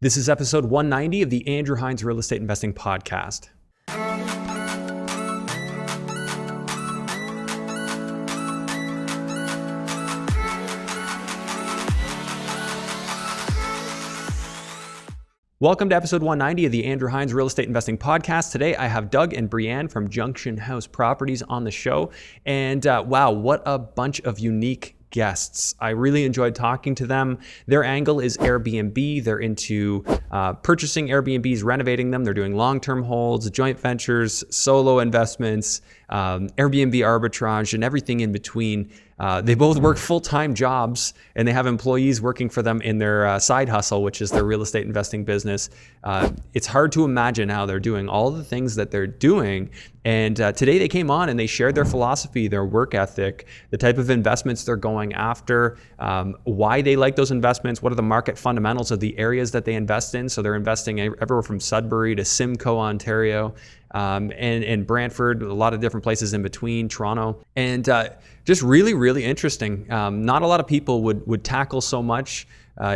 This is episode 190 of the Andrew Hines Real Estate Investing Podcast. Welcome to episode 190 of the Andrew Hines Real Estate Investing Podcast. Today, I have Doug and Brianne from Junction House Properties on the show. And wow, what a bunch of unique guests. I really enjoyed talking to them. Their angle is Airbnb. They're into purchasing Airbnbs, renovating them. They're doing long-term holds, joint ventures, solo investments, Airbnb arbitrage, and everything in between. They both work full-time jobs, and they have employees working for them in their side hustle, which is their real estate investing business. It's hard to imagine how they're doing all the things that they're doing. And today they came on and they shared their philosophy, their work ethic, the type of investments they're going after, why they like those investments, what are the market fundamentals of the areas that they invest in. So they're investing everywhere from Sudbury to Simcoe, Ontario, and Brantford, a lot of different places in between, Toronto. And just really, really interesting. Not a lot of people would tackle so much.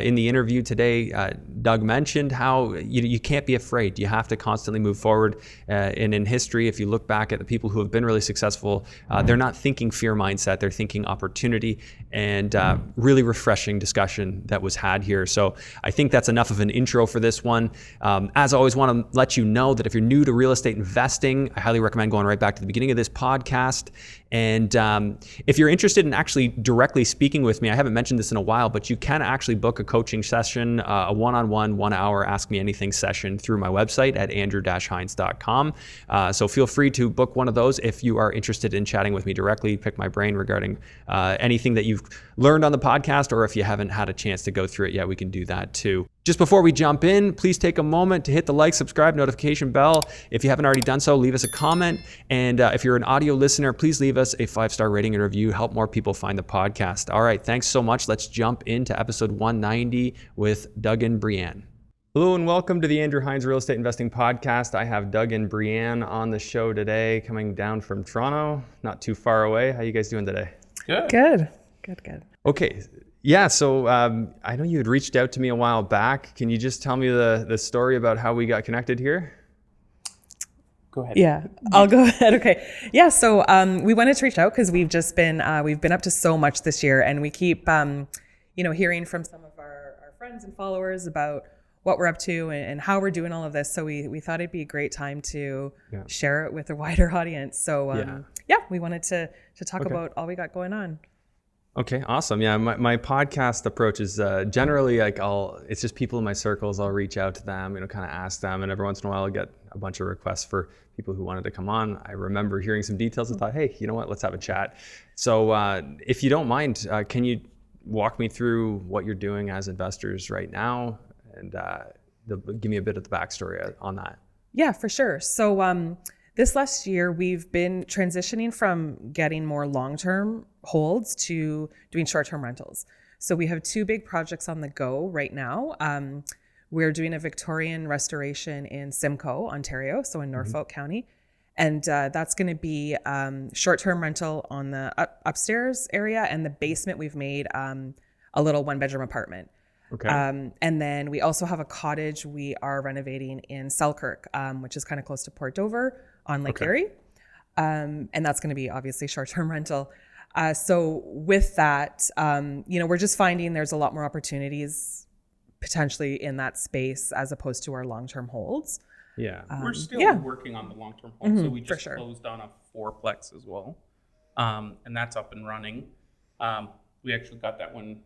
In the interview today, Doug mentioned how you can't be afraid. You have to constantly move forward. And in history, if you look back at the people who have been really successful, they're not thinking fear mindset, they're thinking opportunity, and really refreshing discussion that was had here. So I think that's enough of an intro for this one. As always, want to let you know that if you're new to real estate investing, I highly recommend going right back to the beginning of this podcast. And if you're interested in actually directly speaking with me, I haven't mentioned this in a while, but you can actually book a coaching session, a one-on-one, 1 hour Ask Me Anything session through my website at andrew-hines.com. So feel free to book one of those if you are interested in chatting with me directly, pick my brain regarding anything that you've learned on the podcast, or if you haven't had a chance to go through it yet, we can do that too. Just before we jump in, please take a moment to hit the like, subscribe, notification bell. If you haven't already done so, leave us a comment. And if you're an audio listener, please leave us a 5-star rating and review. Help more people find the podcast. All right, thanks so much. Let's jump into episode 190 with Doug and Brianne. Hello and welcome to the Andrew Hines Real Estate Investing Podcast. I have Doug and Brianne on the show today, coming down from Toronto, not too far away. How you guys doing today? Good. Okay. Yeah, so I know you had reached out to me a while back. Can you just tell me the story about how we got connected here? Go ahead. Yeah, I'll go ahead. Okay. Yeah, so we wanted to reach out because we've been up to so much this year, and we keep hearing from some of our friends and followers about what we're up to and how we're doing all of this. So we thought it'd be a great time to share it with a wider audience. So we wanted to talk about all we got going on. Okay, awesome. Yeah, my podcast approach is generally it's just people in my circles. I'll reach out to them, kind of ask them, and every once in a while I'll get a bunch of requests for people who wanted to come on. I remember hearing some details and thought, hey, you know what, let's have a chat. So if you don't mind, can you walk me through what you're doing as investors right now, and give me a bit of the backstory on that? Yeah, for sure. So this last year, we've been transitioning from getting more long-term holds to doing short-term rentals. So we have 2 big projects on the go right now. We're doing a Victorian restoration in Simcoe, Ontario, so in Norfolk County. And that's going to be short-term rental on the upstairs area, and the basement we've made a little 1-bedroom apartment. Okay. And then we also have a cottage we are renovating in Selkirk, which is kind of close to Port Dover on Lake Erie. And that's going to be obviously short-term rental. So with that, we're just finding there's a lot more opportunities potentially in that space as opposed to our long-term holds. Yeah. We're still working on the long-term hold. So we just sure. closed on a 4-plex as well. And that's up and running. We actually got that one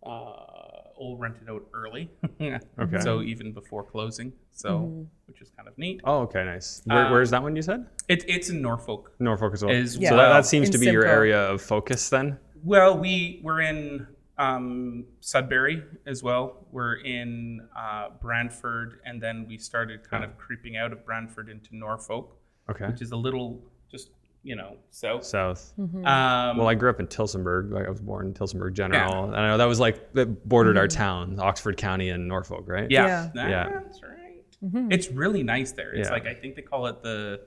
all rented out early. Okay. So even before closing, which is kind of neat. Oh, okay, nice. Where's that one you said? It's in Norfolk. Norfolk as well. So that seems in to be Simcoe. your area of focus then? Well, we're in Sudbury as well. We're in Brantford, and then we started kind of creeping out of Brantford into Norfolk, which is a little just south. Well, I grew up in Tillsonburg. I was born in Tillsonburg General. And I know that was that bordered our town, Oxford County and Norfolk, right? Yeah. That's right. It's really nice there. It's I think they call it the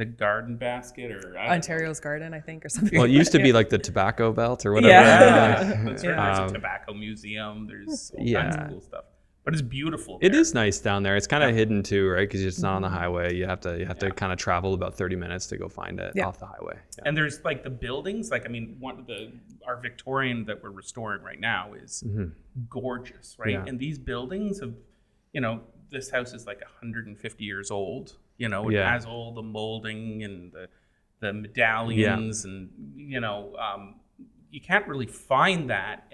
garden basket or Ontario's garden, I think, or something. Well, it used to be like the tobacco belt or whatever. That's right. There's a tobacco museum. There's all kinds of cool stuff. but it's beautiful. It is nice down there. It's kind of hidden too, right? Because it's not on the highway. You have to kind of travel about 30 minutes to go find it off the highway. Yeah. And there's like the buildings. Like, I mean, our Victorian that we're restoring right now is gorgeous, right? Yeah. And these buildings have, this house is like 150 years old. It has all the molding and the medallions, and you can't really find that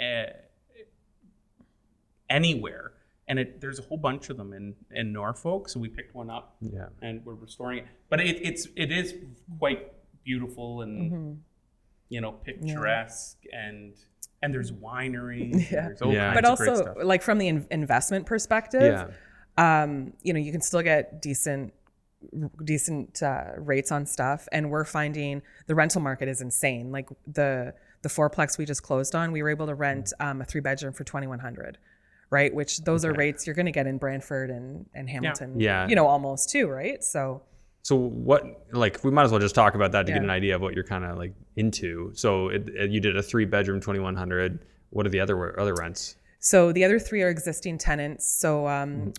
anywhere. And there's a whole bunch of them in Norfolk, so we picked one up, and we're restoring it. But it is quite beautiful and picturesque, and there's wineries. Yeah. And there's all kinds But of great also, stuff. like from the investment perspective, you can still get decent rates on stuff, and we're finding the rental market is insane. Like the fourplex we just closed on, we were able to rent a 3-bedroom for $2,100. Right, which those are rates you're going to get in Brantford and Hamilton. Yeah. Almost too. Right, so what, like, we might as well just talk about that to get an idea of what you're kind of like into. So you did a 3-bedroom, $2,100. What are the other rents? So the other 3 are existing tenants. So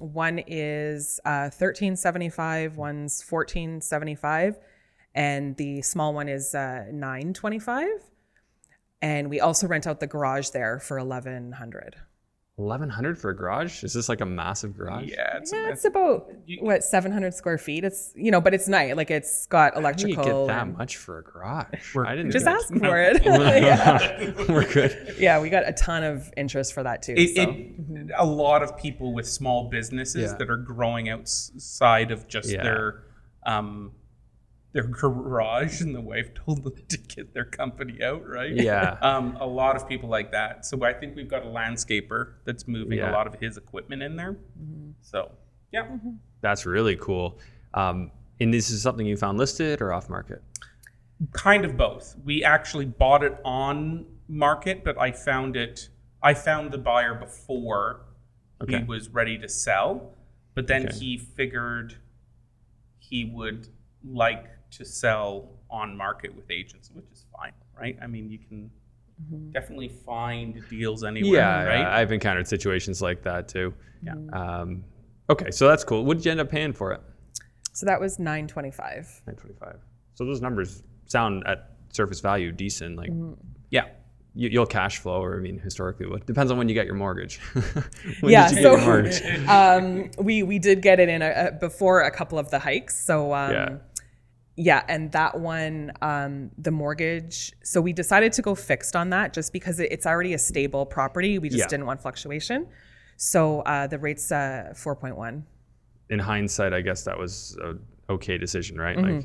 one is $1,375, one's $1,475, and the small one is $925. And we also rent out the garage there for $1,100. $1,100 for a garage? Is this like a massive garage? Yeah, it's about 700 square feet. It's but it's nice. Like it's got electrical. How do you get that much for a garage? I didn't just know. ask for it. Yeah. We're good. Yeah, we got a ton of interest for that too. A lot of people with small businesses that are growing outside of just their garage, and the wife told them to get their company out, right? Yeah. A lot of people like that. So I think we've got a landscaper that's moving a lot of his equipment in there. So, yeah. That's really cool. And this is something you found listed or off market? Kind of both. We actually bought it on market, but I found the buyer before he was ready to sell. But then he figured he would like to sell on market with agents, which is fine, right? I mean, you can definitely find deals anywhere, right? Yeah, I've encountered situations like that too. Yeah. Okay, so that's cool. What did you end up paying for it? So that was $925. $925. So those numbers sound at surface value decent. Like, you'll cash flow, or I mean, historically, what depends on when you get your mortgage. When did you get your mortgage? We did get it in before a couple of the hikes. So and that one, the mortgage. So we decided to go fixed on that just because it's already a stable property. We just didn't want fluctuation. So the rate's 4.1. In hindsight, I guess that was an okay decision, right?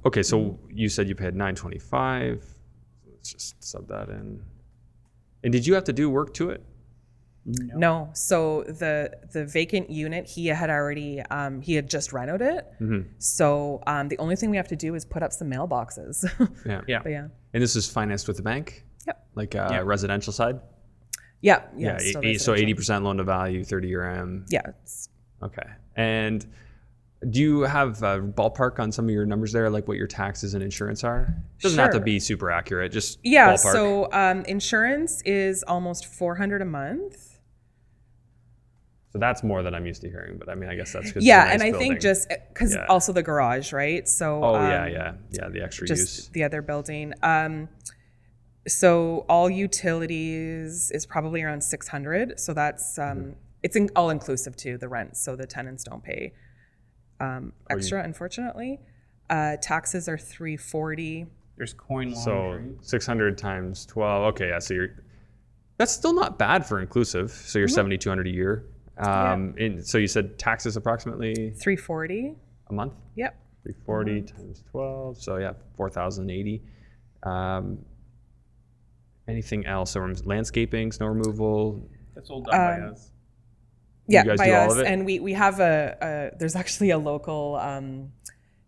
Okay, so you said you paid $925. Let's just sub that in. And did you have to do work to it? No. So the vacant unit, he had already he had just renovated it. So the only thing we have to do is put up some mailboxes. But yeah. And this is financed with the bank? Yep. Like residential side? Yeah. So 80% loan to value, 30-year M. Yeah. Okay. And do you have a ballpark on some of your numbers there, like what your taxes and insurance are? Doesn't have to be super accurate, just ballpark. So insurance is almost $400 a month. So that's more than I'm used to hearing, but I mean, I guess that's because and I think just because also the garage, right? So the extra just use. The other building. So all utilities is probably around $600. So that's it's all inclusive too, the rent. So the tenants don't pay extra, unfortunately. Taxes are $340. There's coin laundry. So 600 times 12. Okay, yeah. So that's still not bad for inclusive. So you're $7,200 a year. So you said taxes approximately $340 a month. Yep. 340 times 12. So yeah, $4,080. Anything else? Or landscaping, snow removal? That's all done by us. You guys by do all us, of it? and we have there's actually a local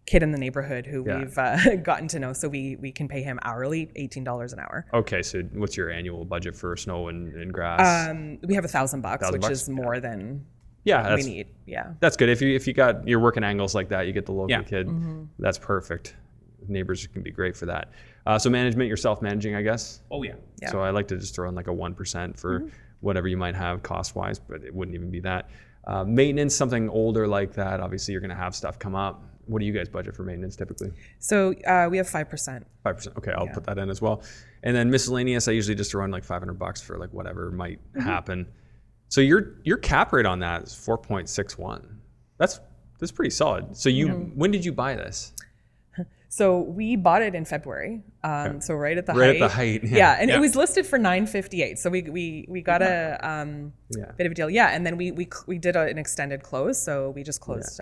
kid in the neighborhood who we've gotten to know, so we can pay him hourly, $18 an hour. Okay, so what's your annual budget for snow and grass? We have $1,000, which is more than we need. Yeah, that's good. If you got your working angles like that, you get the local kid. That's perfect. Neighbors can be great for that. So management, you're self-managing, I guess. Oh yeah. So I like to just throw in like a 1% for whatever you might have cost-wise, but it wouldn't even be that. Maintenance, something older like that, obviously you're going to have stuff come up. What do you guys budget for maintenance typically? So we have 5%. 5%. Okay, I'll put that in as well. And then miscellaneous, I usually just run like $500 for like whatever might happen. So your cap rate on that is 4.61. That's pretty solid. So when did you buy this? So we bought it in February. So right at the height. Right at the height. Yeah, and it was listed for $958. So we got a bit of a deal. Yeah, and then we did an extended close. So we just closed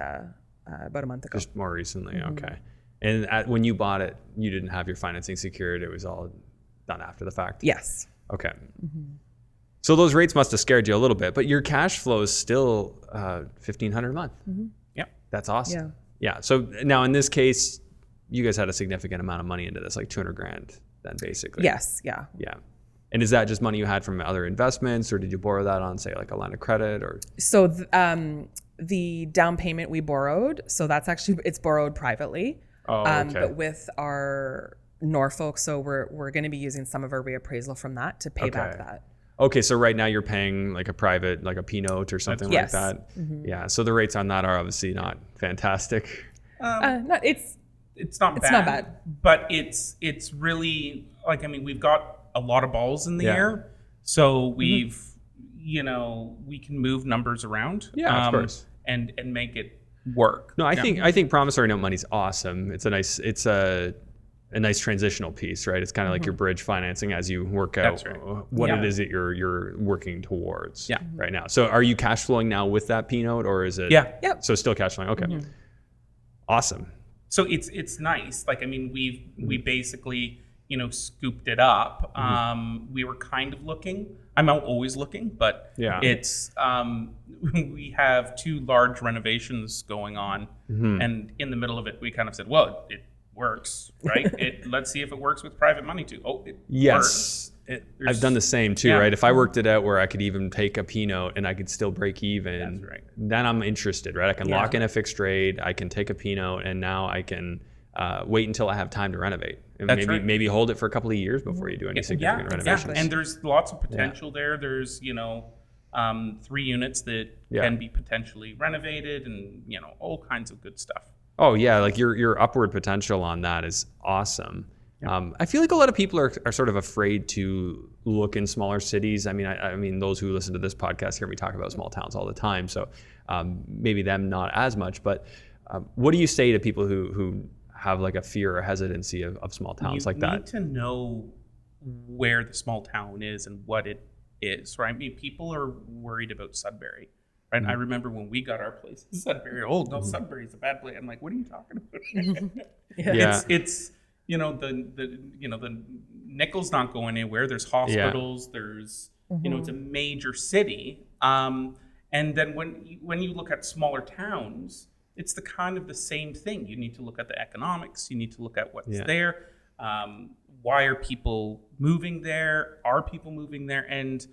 about a month ago. Just more recently. Okay. And when you bought it, you didn't have your financing secured. It was all done after the fact. Yes. Okay. So those rates must have scared you a little bit, but your cash flow is still $1,500 a month. Yep. That's awesome. Yeah. So now in this case, you guys had a significant amount of money into this, like $200,000 then basically. Yes. Yeah. Yeah. And is that just money you had from other investments, or did you borrow that on, say, like a line of credit? Or so the down payment we borrowed, so that's actually, it's borrowed privately. But with our Norfolk, so we're going to be using some of our reappraisal from that to pay back that. Okay, so right now you're paying like a private, like a P note or something like that. Yeah. So the rates on that are obviously not fantastic. It's not bad, but it's really like, I mean, we've got a lot of balls in the air, so we can move numbers around, of course, and make it work. No, I think promissory note money's awesome. It's a nice transitional piece, right? It's kind of like your bridge financing as you work out what it is that you're working towards right now. So are you cash flowing now with that P note, or is it? Yeah. So still cash flowing. Okay. Awesome. So it's nice. Like, I mean, we basically, scooped it up. We were kind of looking. I'm always looking, but it's we have 2 large renovations going on, and in the middle of it, we kind of said, well, it works, right? Let's see if it works with private money too. Oh, it works. I've done the same too, right? If I worked it out where I could even take a P note and I could still break even, then I'm interested, right? I can lock in a fixed rate, I can take a P note, and now I can wait until I have time to renovate. And maybe hold it for a couple of years before you do any significant renovations. And there's lots of potential there. There's 3 units that can be potentially renovated, and all kinds of good stuff. Oh yeah, like your upward potential on that is awesome. I feel like a lot of people are sort of afraid to look in smaller cities. I mean, those who listen to this podcast hear me talk about small towns all the time, so maybe them not as much. But what do you say to people who have like a fear or hesitancy of small towns like that? You need to know where the small town is and what it is, right? I mean, people are worried about Sudbury. Right? I remember when we got our place in Sudbury. Oh no, Sudbury's a bad place. I'm like, what are you talking about? It's the nickel's not going anywhere. There's hospitals. There's it's a major city. And then when you look at smaller towns, it's the kind of the same thing. You need to look at the economics. You need to look at what's there. Why are people moving there? Are people moving there? And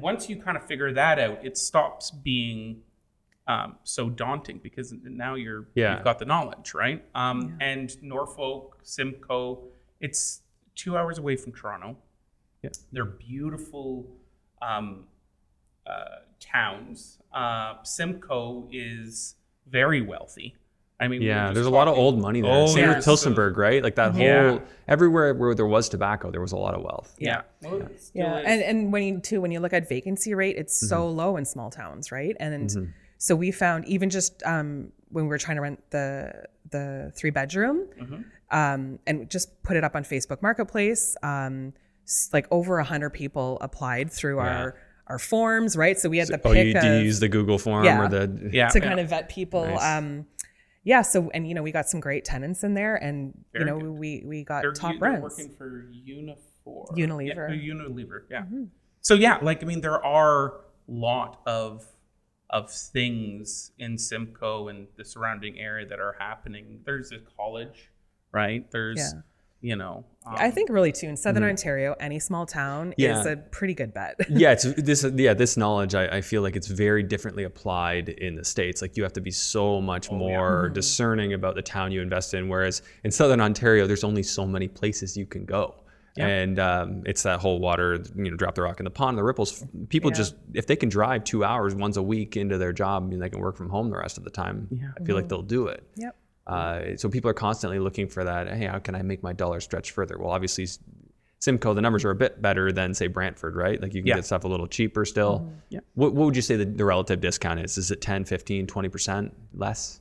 once you kind of figure that out, it stops being so daunting, because now you've got the knowledge, right? And Norfolk, Simcoe, it's 2 hours away from Toronto. They're beautiful towns. Simcoe is very wealthy. I mean, there's a lot of old money there. Same with Tilsonburg, right? Like that whole everywhere where there was tobacco, there was a lot of wealth. And when you look at vacancy rate, it's so low in small towns, right? And so we found, even just when we were trying to rent the 3-bedroom, and just put it up on Facebook Marketplace, like over 100 people applied through our forms, right? So we had the pick do you use the Google form or the to kind of vet people. Nice. So we got some great tenants in there, and we got top rents. They're working for Unilever. Unilever, yeah. So there are a lot of things in Simcoe and the surrounding area that are happening. There's a college, right? There's I think really too in Southern Ontario, any small town is a pretty good bet. This knowledge, I feel like it's very differently applied in the States. Like you have to be so much more discerning about the town you invest in, whereas in Southern Ontario, there's only so many places you can go. And it's that whole water, drop the rock in the pond, the ripples. People just, if they can drive 2 hours once a week into their job, and they can work from home the rest of the time, I feel like they'll do it. Yep. So people are constantly looking for that. Hey, how can I make my dollar stretch further? Well, obviously, Simcoe, the numbers are a bit better than, say, Brantford, right? Like you can get stuff a little cheaper still. What would you say the relative discount is? Is it 10, 15, 20% less?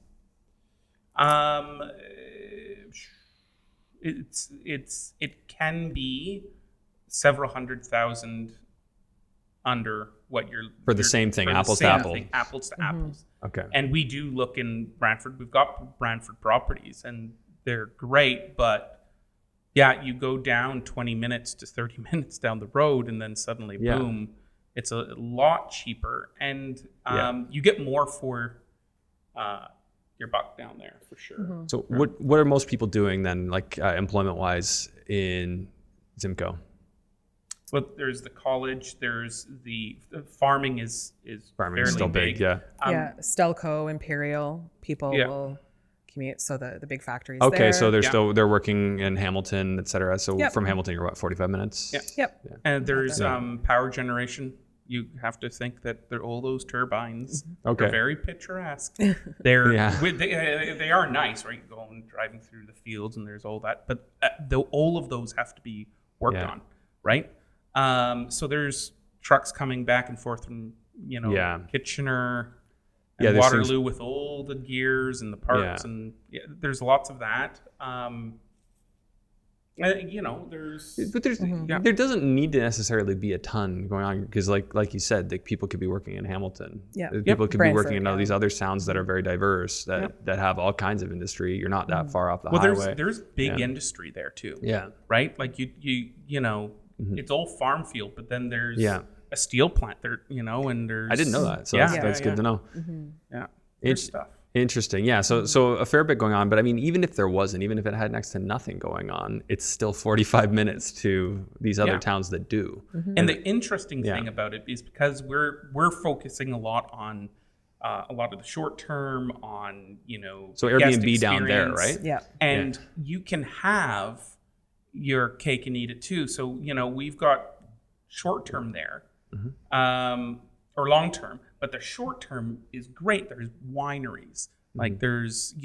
It can be several $100,000 under what you're for the same thing, apples to apples. Apples to apples. Okay. And we do look in Brantford. We've got Brantford properties, and they're great, but you go down 20 minutes to 30 minutes down the road, and then suddenly, boom, it's a lot cheaper, and you get more for your buck down there for sure. So what are most people doing then, like employment-wise in Simcoe? Well, there's the college. There's the farming is Farming is still big, Stelco, Imperial, people will commute. So the big factories. Okay, there. so they're working in Hamilton, et cetera. So from Hamilton, you're what, 45 minutes? Yep. And there's power generation. You have to think that all those turbines are very picturesque. They're they are nice, right? Going driving through the fields, and there's all that, but all of those have to be worked on, right? So there's trucks coming back and forth from Kitchener and Waterloo with all the gears and the parts, and there's lots of that. There doesn't need to necessarily be a ton going on, because like you said, like people could be working in Hamilton. People could be working in all these other towns that are very diverse, that have all kinds of industry. You're not that far off the highway. There's big industry there too. Right? Like you know, it's all farm field, but then there's a steel plant there, and there's I didn't know that. So that's good to know. There's stuff. Interesting. Yeah. So a fair bit going on, but I mean, even if there wasn't, even if it had next to nothing going on, it's still 45 minutes to these other towns that do. And the interesting thing about it is because we're focusing a lot on a lot of the short term on, so Airbnb down there, right? And you can have your cake and eat it too. So, we've got short term there, or long term. But the short term is great. There's wineries, like there's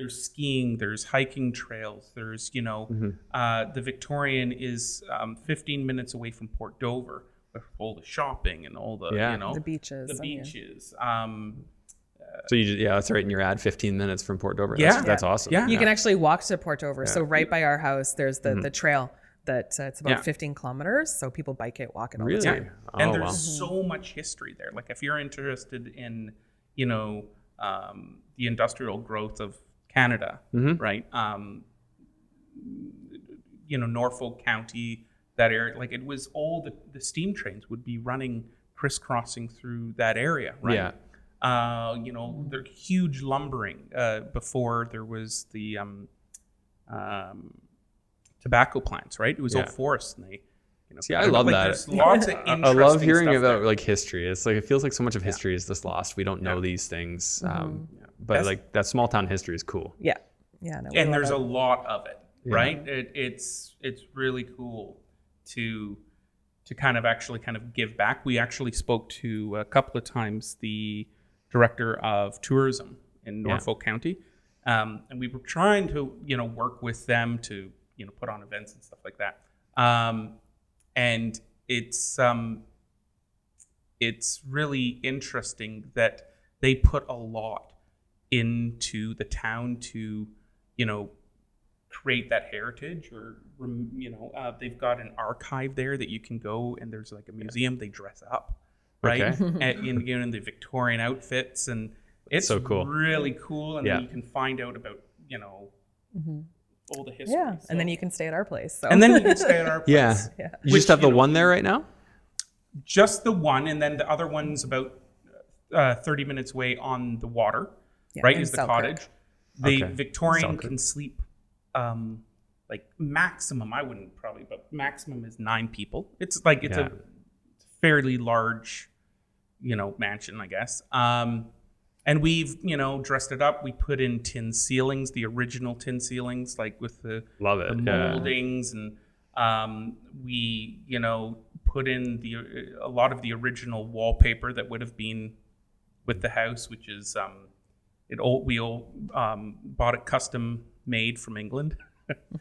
skiing, there's hiking trails, there's the Victorian is 15 minutes away from Port Dover with all the shopping and all the the beaches. The beaches. So that's right in your ad, 15 minutes from Port Dover. That's awesome. You can actually walk to Port Dover. So right by our house, there's the trail. That it's about 15 kilometers, so people bike it, walk it all the time. And there's so much history there. Like if you're interested in, the industrial growth of Canada, right? Norfolk County, that area, like it was all the steam trains would be running crisscrossing through that area, right? They're huge lumbering before there was the tobacco plants, right? It was all forests, and they. I love that. There's lots of interesting I love hearing about there. Like history. It's like it feels like so much of history is just lost. We don't know these things, but like that small town history is cool. And there's a lot of it, right? It's really cool to kind of give back. We actually spoke to a couple of times the director of tourism in Norfolk County, and we were trying to work with them to put on events and stuff like that. And it's really interesting that they put a lot into the town to, create that heritage, or, they've got an archive there that you can go, and there's like a museum. They dress up, right? in the Victorian outfits, and it's so cool. Really cool. And then you can find out about, all the history. And then you can stay at our place. So. And then you can stay at our place. You just have the one there right now? Just the one, and then the other one's about 30 minutes away on the water, right? Is the cottage. The Victorian can sleep like maximum, I wouldn't probably, but maximum is 9 people. It's like it's a fairly large, mansion, I guess. And we've, dressed it up. We put in tin ceilings, the original tin ceilings, like with the moldings, and We, put in a lot of the original wallpaper that would have been with the house, which is we bought it custom made from England.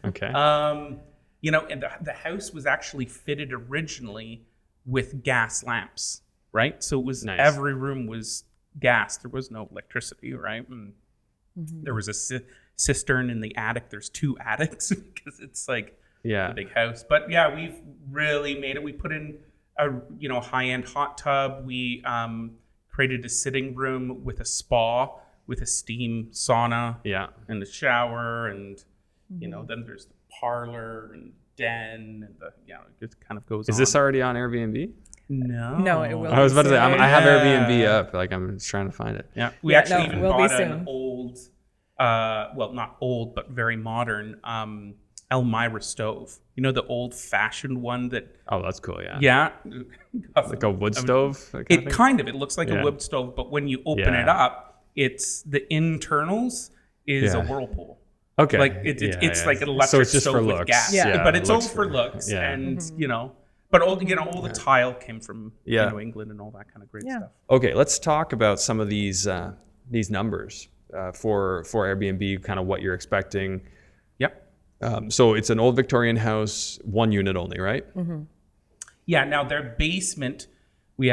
Okay. And the house was actually fitted originally with gas lamps, right? So it was Nice. Every room was gas. There was no electricity, right? And there was a cistern in the attic. There's 2 attics because it's like a big house. But yeah, we've really made it. We put in a high-end hot tub. We created a sitting room with a spa with a steam sauna and a shower, and then there's the parlor and den, and it kind of goes on. Is this already on Airbnb? No, it will. I was about to say, I have Yeah. Airbnb up. Like, I'm just trying to find it. Yeah, we actually no, even will be bought an soon. old, well, not old, but very modern Elmira stove. The old-fashioned one that. Oh, that's cool. Yeah. Yeah. Like a wood stove. It looks like Yeah. a wood stove, but when you open it up, it's the internals is a whirlpool. Okay. Like it's like an electric So it's just stove for with looks. gas. Yeah. But it's all looks for looks, yeah. and but all the tile came from England and all that kind of great stuff. Okay, let's talk about some of these numbers for Airbnb, kind of what you're expecting. Yep. So it's an old Victorian house, 1 unit only, right? Yeah. Now their basement, we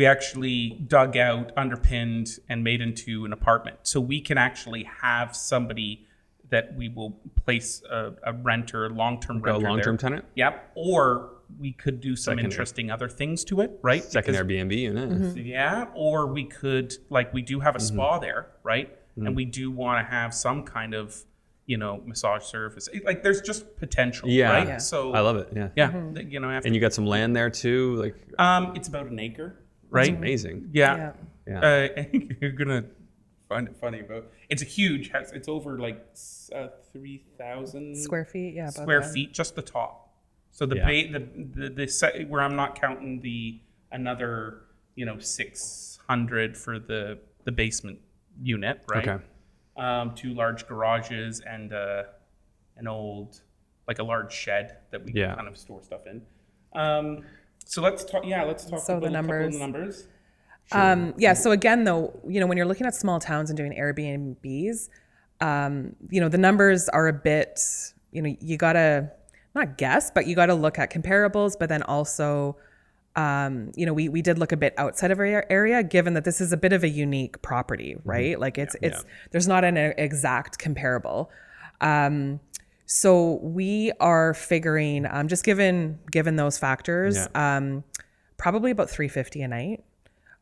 actually dug out, underpinned, and made into an apartment. So we can actually have somebody that we will place a renter, long-term renter. A long-term there. tenant? Yep. Or we could do some interesting other things to it, right? Second Airbnb unit. Yeah. Or we could, we do have a spa there, right? And we do want to have some kind of, massage service. Like, there's just potential, right? Yeah. So I love it. Yeah. yeah. After, And you got some land there too? Like, it's about an acre, right? that's amazing. Yeah. Yeah. You're gonna find it funny, but it's a huge house. It's over 3,000 Square feet, yeah. About square that. feet, just the top. So the the set where I'm not counting the another 600 for the basement unit, right? Okay. 2 large garages and an old a large shed that we can kind of store stuff in. So let's talk. Yeah, let's talk So about the a couple of numbers. the numbers. So again, though, when you're looking at small towns and doing Airbnbs, the numbers are a bit, you gotta not guess, but you gotta look at comparables, but then also, we did look a bit outside of our area, given that this is a bit of a unique property, right? Like it's there's not an exact comparable. So we are figuring, just given those factors, probably about $350 a night.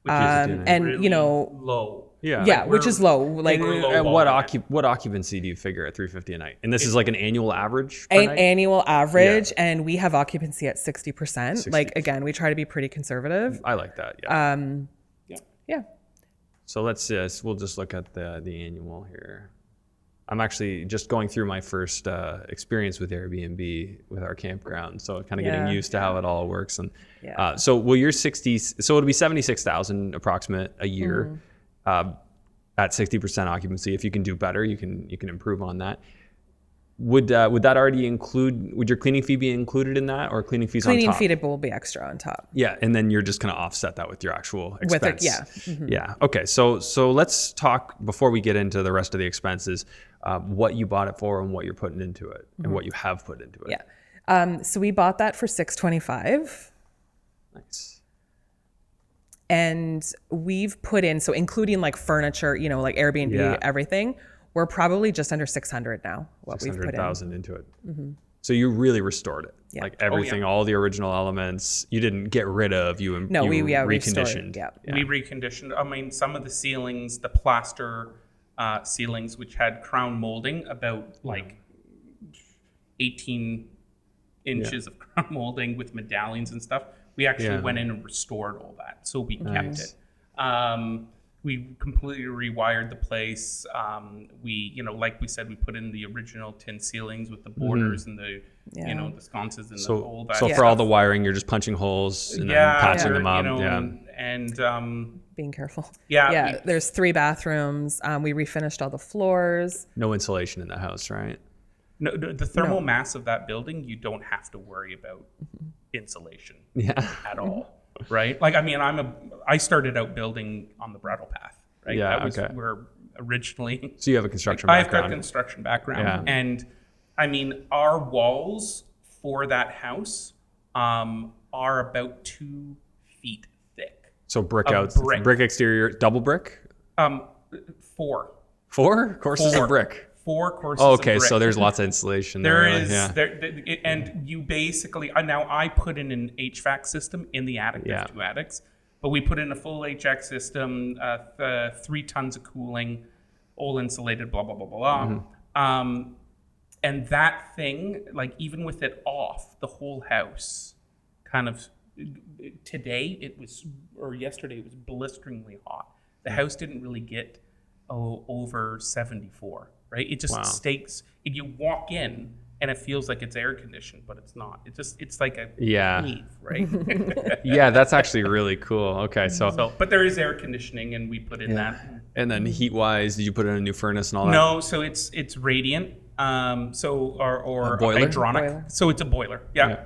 And Really low. Yeah. which is low. Like We're low And ball what on it. what occupancy do you figure at $350 a night? And this is like an annual average per an night? annual average, and we have occupancy at 60%. 60. Like again, we try to be pretty conservative. I like that. Yeah. Yeah. So let's we'll just look at the annual here. I'm actually just going through my first experience with Airbnb with our campground, so kind of getting used to how it all works. And so will your 60? So it'll be 76,000 approximate a year at 60% occupancy. If you can do better, you can improve on that. Would that already include? Would your cleaning fee be included in that, or cleaning fees on top? Cleaning fee will be extra on top. Yeah, and then you're just going to offset that with your actual expense. With it, Yeah. Okay. So let's talk before we get into the rest of the expenses. What you bought it for and what you're putting into it, and what you have put into it. Yeah. So we bought that for $625, Nice. and we've put in, so including like furniture, like Airbnb, everything, we're probably just under 600 now. What we've put in. 600,000 into it. So you really restored it. Yeah. Like everything, all the original elements. You didn't get rid of. You restored, reconditioned. yeah. We reconditioned. I mean, some of the ceilings, the plaster ceilings, which had crown molding, about 18 inches of crown molding with medallions and stuff. We actually went in and restored all that, so we kept it. We completely rewired the place. We, like we said, we put in the original tin ceilings with the borders and the, the sconces and all that. So for all the wiring, you're just punching holes and then patching them up. And being careful. Yeah. There's 3 bathrooms. We refinished all the floors. No insulation in the house, right? No, the thermal mass of that building, you don't have to worry about insulation at all, right? Like, I mean, I started out building on the Brattle Path, right? Yeah, that was where originally. So you have a construction I've background. got construction background, and I mean, our walls for that house are about 2 feet thick. So brick brick. brick exterior, double brick? 4. 4 courses of brick. 4 courses. Oh, okay, of brick. so there's lots of insulation There there. is, and you basically now I put in an HVAC system in the attic. There's 2 attics, but we put in a full HVAC system, 3 tons of cooling, all insulated, blah blah blah blah. And that thing, like even with it off, the whole house, kind of yesterday it was blisteringly hot. The house didn't really get over 74. Right? It just stakes. You walk in and it feels like it's air conditioned, but it's not. It's like a cave, right? Yeah, that's actually really cool. Okay, so but there is air conditioning, and we put in that. And then heat wise, did you put in a new furnace and all that? No, so it's radiant. Or a boiler? hydronic. So it's a boiler. Yeah.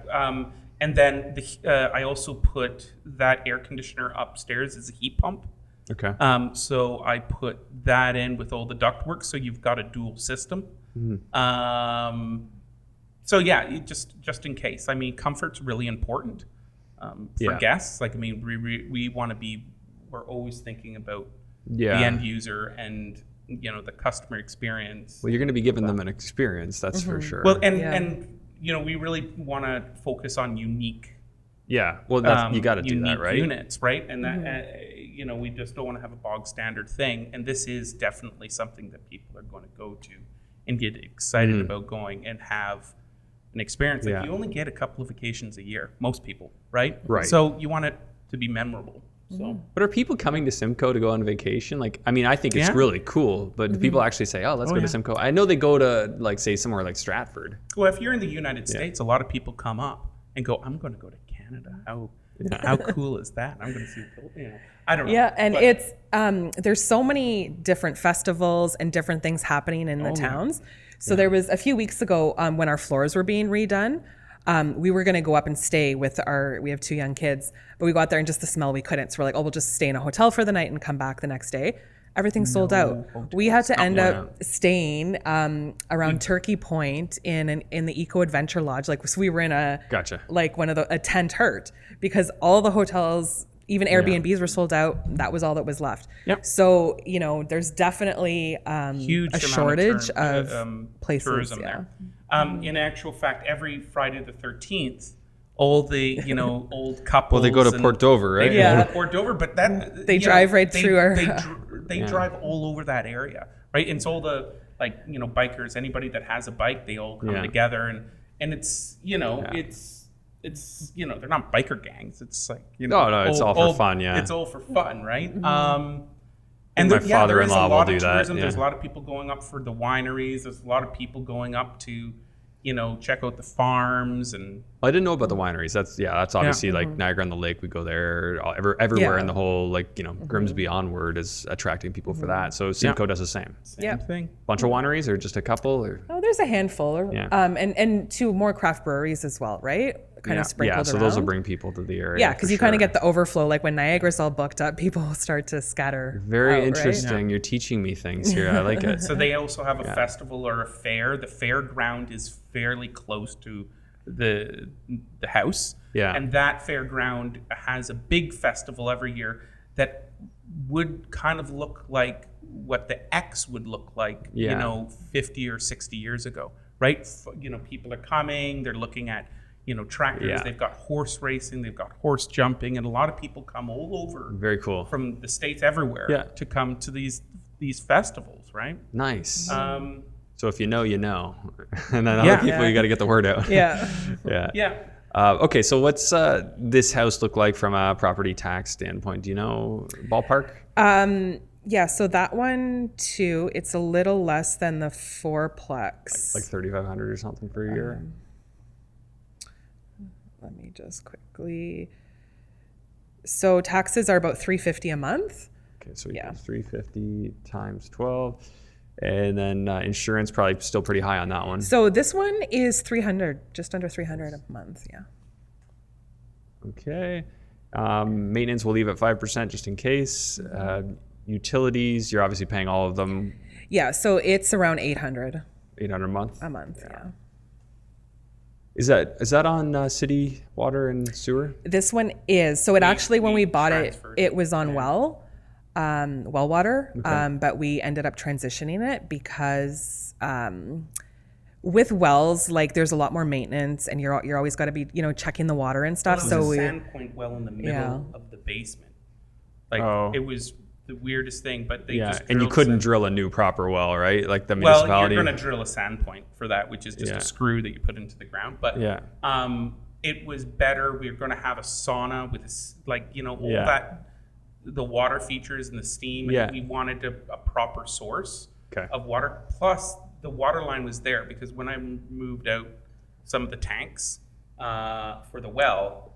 And then I also put that air conditioner upstairs as a heat pump. Okay. So I put that in with all the ductwork, so you've got a dual system. So yeah, just in case. I mean, comfort's really important for guests. Like, I mean, we want to be. We're always thinking about the end user and the customer experience. Well, you're going to be giving them an experience, that's for sure. Well, and we really want to focus on unique. Yeah, well, that's, you got to do that, right? Units, right? And that we just don't want to have a bog standard thing. And this is definitely something that people are going to go to and get excited about going and have an experience. Like you only get a couple of vacations a year, most people, right? Right. So you want it to be memorable. So. But are people coming to Simcoe to go on vacation? Like, I mean, I think it's really cool, but do people actually say, "Oh, let's go to Simcoe"? I know they go to, like, say somewhere like Stratford. Well, if you're in the United States, a lot of people come up and go, "I'm going to go to Canada. How cool is that? I'm going to see." I don't know. Yeah, and it's there's so many different festivals and different things happening in the towns. So there was a few weeks ago when our floors were being redone. We were going to go up and stay with we have 2 young kids, but we got there and just the smell, we couldn't. So we're like, we'll just stay in a hotel for the night and come back the next day. Everything sold out. We had to end up staying around Turkey Point in the Eco Adventure Lodge. Like, so we were in a tent hurt because all the hotels, even Airbnbs were sold out. That was all that was left. Yep. So, there's definly huge a shortage of places. Tourism there. In actual fact, every Friday the 13th, all the old couples. Well, they go to Port Dover, right? They go to Port Dover, but that they drive right through our. They drive all over that area, right? And so all the bikers, anybody that has a bike, they all come together, and it's it's they're not biker gangs. It's like no, it's all for fun. Yeah, it's all for fun, right? And my father-in-law will do that. Yeah. There's a lot of people going up for the wineries. There's a lot of people going up to, check out the farms and. Well, I didn't know about the wineries. That's obviously like Niagara on the Lake. We go there everywhere in the whole Grimsby onward is attracting people for that. So Simcoe does the same. Same thing. Bunch of wineries or just a couple or. Oh, there's a handful. And 2 more craft breweries as well, right? Kind of sprinkled around. So those will bring people to the area. Yeah, because you kind of get the overflow. Like when Niagara's all booked up, people start to scatter. Very interesting. Right? You're teaching me things here. I like it. So they also have a festival or a fair. The fairground is fairly close to the house. Yeah. And that fairground has a big festival every year that would kind of look like what the X would look like, 50 or 60 years ago, right? People are coming, they're looking at tractors, they've got horse racing, they've got horse jumping, and a lot of people come all over. Very cool. From the States everywhere to come to these festivals, right? Nice. So if you know, and then other people, you got to get the word out. Okay, so what's this house look like from a property tax standpoint? Do you know ballpark? Yeah, so that one too, it's a little less than the fourplex. Like 3,500 or something per year. Let me just quickly. So taxes are about $350 a month. Okay, so 350 times 12. And then insurance probably still pretty high on that one. So this one is 300, just under 300 a month. Yeah. Okay. Maintenance we'll leave at 5% just in case. Utilities, you're obviously paying all of them. Yeah. So it's around 800 $800 a month. Yeah. Is that on city water and sewer? This one is. So it actually, when we bought it, transferred it was on well water, Okay. but we ended up transitioning it because with wells, like there's a lot more maintenance, and you're always got to be checking the water and stuff. Well, it was So a we sandpoint well in the middle of the basement. Like Oh. it was the weirdest thing, but they Yeah, just and you drilled couldn't sand- drill a new proper well, right? Like the Well, municipality. you're going to drill a sandpoint for that, which is just Yeah. a screw that you put into the ground. But Yeah. it was better. We were going to have a sauna with all Yeah. that, the water features and the steam. And Yeah. we wanted a proper source Okay. of water. Plus, the water line was there because when I moved out some of the tanks for the well,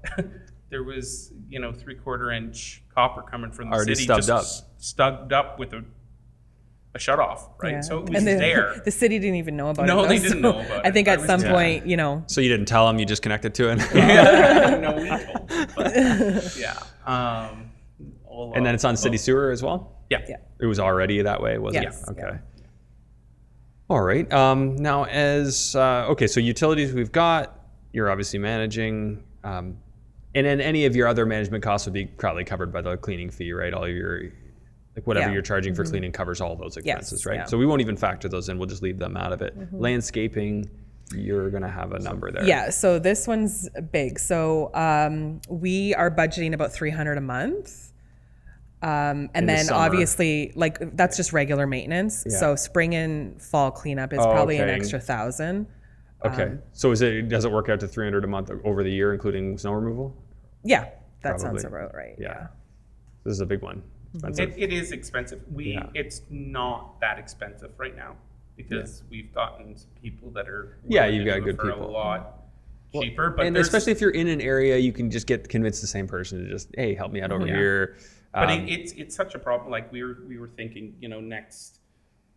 there was 3/4 inch copper coming from the Already city, stubbed just stubbed up with a shut off, right? Yeah. So it was and there. the city didn't even know about it. No, though, they didn't so know about I it. think I at was some just- point, So you didn't tell them, you just connected to it? Yeah, no, we told them, but yeah. And then it's on city sewer as well? Yeah. Yeah. It was already that way, was Yes. it? Okay. Yeah. All right. Now, so utilities we've got, you're obviously managing, and then any of your other management costs would be probably covered by the cleaning fee, right? All of your, like whatever Yeah. you're charging for cleaning covers all those expenses, right? yeah. So we won't even factor those in. We'll just leave them out of it. Landscaping, you're going to have a number there. Yeah, so this one's big. So we are budgeting about 300 a month. And In the then summer. obviously, like that's just regular maintenance. Yeah. So spring and fall cleanup is probably an okay. extra 1,000. Okay. So does it work out to 300 a month over the year, including snow removal? Yeah, that sounds Probably. about right. Yeah. This is a big one. Expensive. It is expensive. Yeah. It's not that expensive right now because we've gotten some people that are Yeah, willing you've to got do it good for people. a lot cheaper. But And there's- especially if you're in an area, you can just convince the same person to just, hey, help me out over Yeah. here. But it's such a problem. Like we were thinking, next,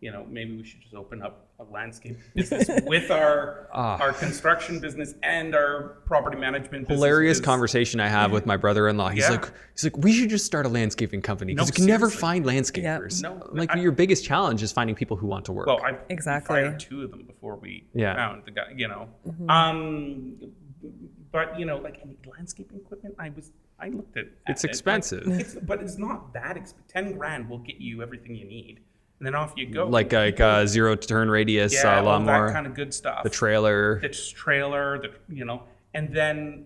maybe we should just open up a landscape business with our construction business and our property management business. Hilarious because- conversation I have with my brother-in-law. He's Yeah. like, we should just start a landscaping company because No, you can never seriously. find landscapers. Yeah. No, like I- your biggest challenge is finding people who want to work. Well, I Exactly. fired 2 of them before we Yeah. found the guy. But like any landscaping equipment, I looked at It's it, like, expensive. but it's not that expensive. 10 grand will get you everything you need, and then off you go. like a zero turn radius yeah, all lawnmower, that kind of good stuff. the trailer. the trailer, and then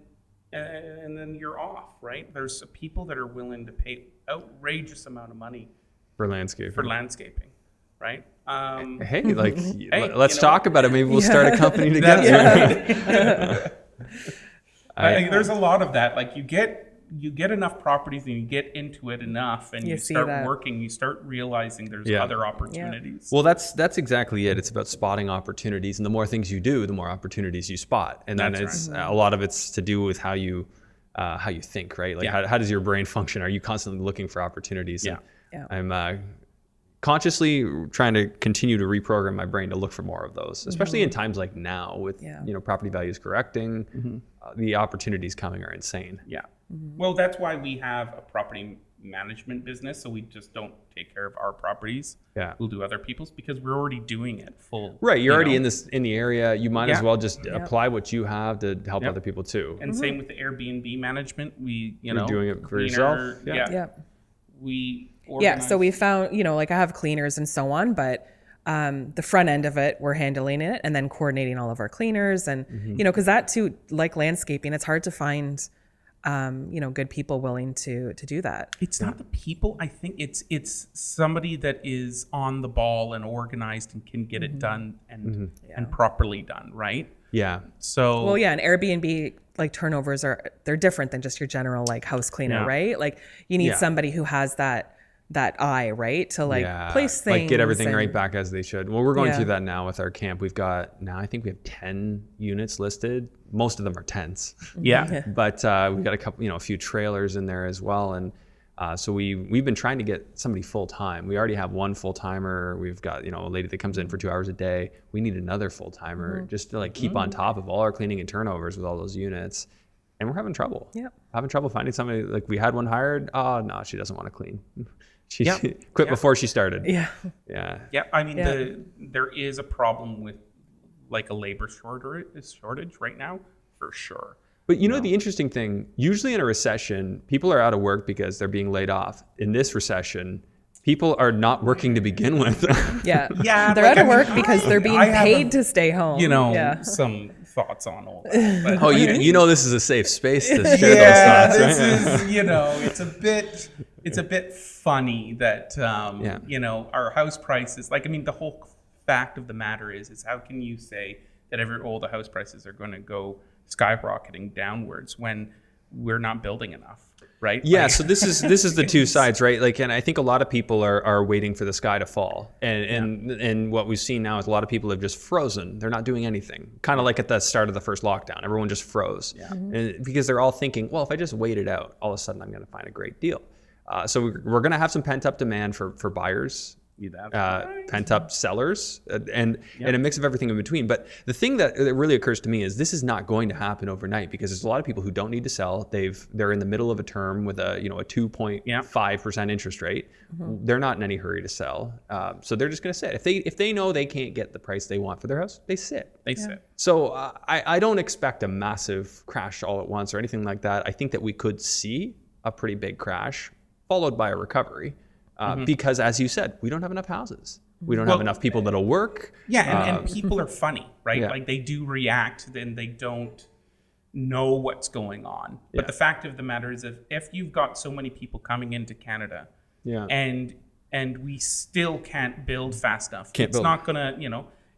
you're off, right? There's people that are willing to pay outrageous amount of money For landscaping. for landscaping, right? Hey, like, Hey, let's talk about it. Maybe we'll start a company That's together. right. I think there's a lot of that. Like you get enough properties and you get into it enough and You you see start that. working, you start realizing there's Yeah. other opportunities. Well, that's exactly it. It's about spotting opportunities, and the more things you do, the more opportunities you spot. And then That's it's a lot of it's to do with how you think, right? Like Yeah. how does your brain function? Are you constantly looking for opportunities? Yeah. Yeah. And I'm consciously trying to continue to reprogram my brain to look for more of those, especially in times like now with Yeah. property values correcting. The opportunities coming are insane. Yeah. Well, that's why we have a property management business. So we just don't take care of our properties. Yeah. We'll do other people's because we're already doing it full. Right, you're already know? in the area. You might as Yeah. well just apply what you have to help Yep. other people too. And same with the Airbnb management. We, You're doing it for cleaner, yourself? Yeah. Yeah. Yeah. We Yeah, so organize- we found, like I have cleaners and so on, but the front end of it, we're handling it and then coordinating all of our cleaners and, because that too, like landscaping, it's hard to find, good people willing to do that. It's not the people. I think it's somebody that is on the ball and organized and can get it done and properly done, right? Yeah. So Well, yeah, and Airbnb like turnovers they're different than just your general like house cleaner, Yeah. right? Like you need Yeah. somebody who has that eye, right? To like Yeah, place things. like get everything and- right back as they should. Well, we're going Yeah. through that now with our camp. We've got now I think we have 10 units listed. Most of them are tents, yeah, but we've got a couple, a few trailers in there as well. And So we've been trying to get somebody full time. We already have one full timer. We've got a lady that comes in for 2 hours a day. We need another full timer just to like keep on top of all our cleaning and turnovers with all those units. And we're having trouble. Yep. Having trouble finding somebody. Like we had one hired. Oh no, she doesn't want to clean. She quit before she started. Yeah. Yeah. Yeah. I mean, there is a problem with like a labor shortage right now, for sure. But the interesting thing, usually in a recession, people are out of work because they're being laid off. In this recession, people are not working to begin with. Yeah. Yeah. They're out of work because they're being paid to stay home. Some thoughts on all that. But, this is a safe space to share those thoughts, right? This is, it's a bit funny that, our house prices, the whole fact of the matter is how can you say that all the house prices are going to go skyrocketing downwards when we're not building enough, right? Yeah. So this is the two sides, right? Like, and I think a lot of people are waiting for the sky to fall, and what we've seen now is a lot of people have just frozen. They're not doing anything. Kind of like at the start of the first lockdown, everyone just froze, and because they're all thinking, well, if I just wait it out, all of a sudden I'm going to find a great deal. So we're going to have some pent up demand for buyers. Pent up sellers and a mix of everything in between. But the thing that really occurs to me is this is not going to happen overnight because there's a lot of people who don't need to sell. They're in the middle of a term with a 2.5% interest rate. They're not in any hurry to sell. So they're just going to sit. If they know they can't get the price they want for their house, they sit. So I don't expect a massive crash all at once or anything like that. I think that we could see a pretty big crash followed by a recovery. Because as you said, we don't have enough houses. We don't have enough people that'll work. Yeah, and people are funny, right? Yeah. Like they do react, then they don't know what's going on. But the fact of the matter is if you've got so many people coming into Canada and we still can't build fast enough, not gonna,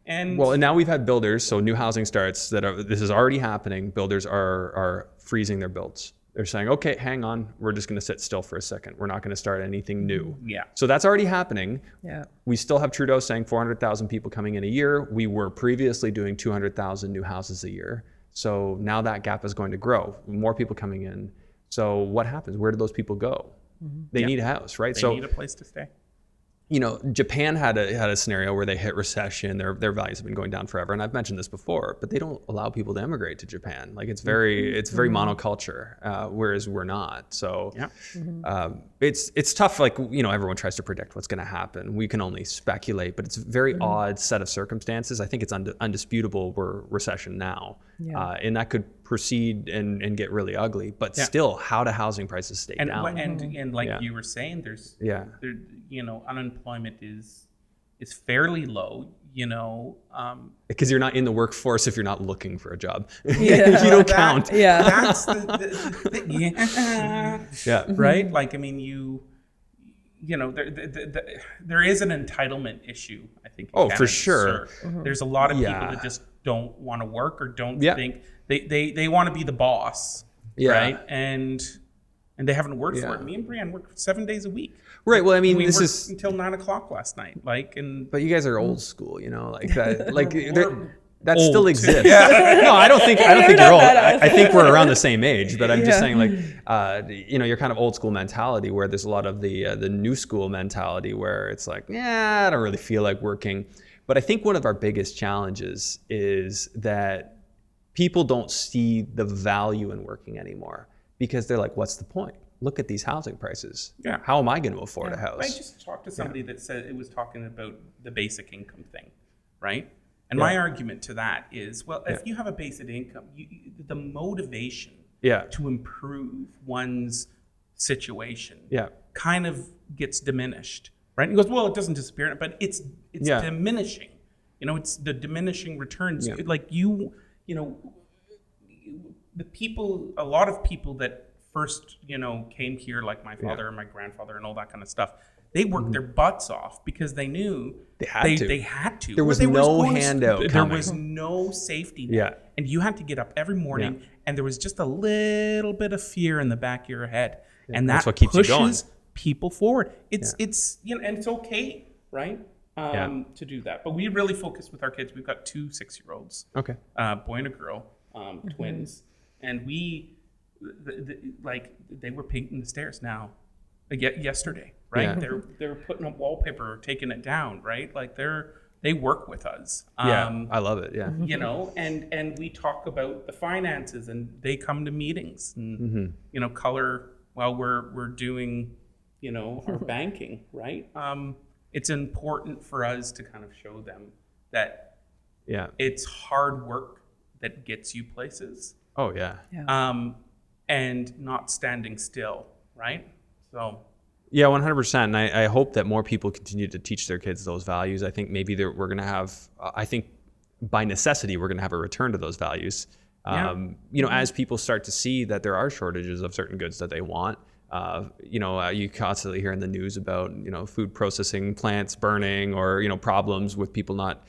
and now we've had builders, so new housing starts this is already happening. Builders are freezing their builds. They're saying, okay, hang on, we're just going to sit still for a second. We're not going to start anything new. Yeah. So that's already happening. Yeah. We still have Trudeau saying 400,000 people coming in a year. We were previously doing 200,000 new houses a year. So now that gap is going to grow. More people coming in. So what happens? Where do those people go? They need a house, right? They need a place to stay. Japan had a scenario where they hit recession. Their values have been going down forever, and I've mentioned this before. But they don't allow people to immigrate to Japan. Like it's very monoculture, whereas we're not. So it's tough. Like everyone tries to predict what's going to happen. We can only speculate, but it's a very odd set of circumstances. I think it's undisputable we're recession now, and that could proceed and get really ugly. But still, how do housing prices stay down? And like you were saying, there's unemployment is fairly low, because you're not in the workforce if you're not looking for a job. You don't count. That's right. Like there is an entitlement issue, I think. Oh, for sure. There's a lot of people that just don't want to work or don't think they want to be the boss, right? And they haven't worked for it. Me and Brianne work 7 days a week. Right. Well, I mean, we this worked is until 9:00 last night. But you guys are old school, like that. Like that old. Still exists. No, I don't think you're old. I think we're around the same age. But I'm just saying, you're kind of old school mentality where there's a lot of the new school mentality where it's like, I don't really feel like working. But I think one of our biggest challenges is that people don't see the value in working anymore because they're like, what's the point? Look at these housing prices. Yeah. How am I going to afford a house? I just talked to somebody that said it was talking about the basic income thing, right? And my argument to that is, if you have a basic income, the motivation to improve one's situation kind of gets diminished, right? And he goes, well, it doesn't disappear, but it's diminishing. It's the diminishing returns. Like a lot of people that first, came here, like my father and my grandfather and all that kind of stuff, they worked their butts off because they knew they had to. There was no handout There was no safety net. And you had to get up every morning and there was just a little bit of fear in the back of your head. And that's what keeps pushes people forward. It's and it's okay, right? To do that. But we really focus with our kids. We've got 2 6-year-olds. Okay. Boy and a girl, twins. And we, they were painting the stairs now. yesterday, right? Yeah. They're putting up wallpaper or taking it down, right? Like they work with us. I love it. Yeah. You know, and we talk about the finances, and they come to meetings and you know, color while we're doing, you know, our banking, right? It's important for us to kind of show them that it's hard work that gets you places. Oh yeah. And not standing still, right? So. Yeah, 100%. And I hope that more people continue to teach their kids those values. I think maybe we're going to have, I think by necessity, we're going to have a return to those values. You know, as people start to see that there are shortages of certain goods that they want. You know, you constantly hear in the news about, you know, food processing plants burning, or, you know, problems with people not,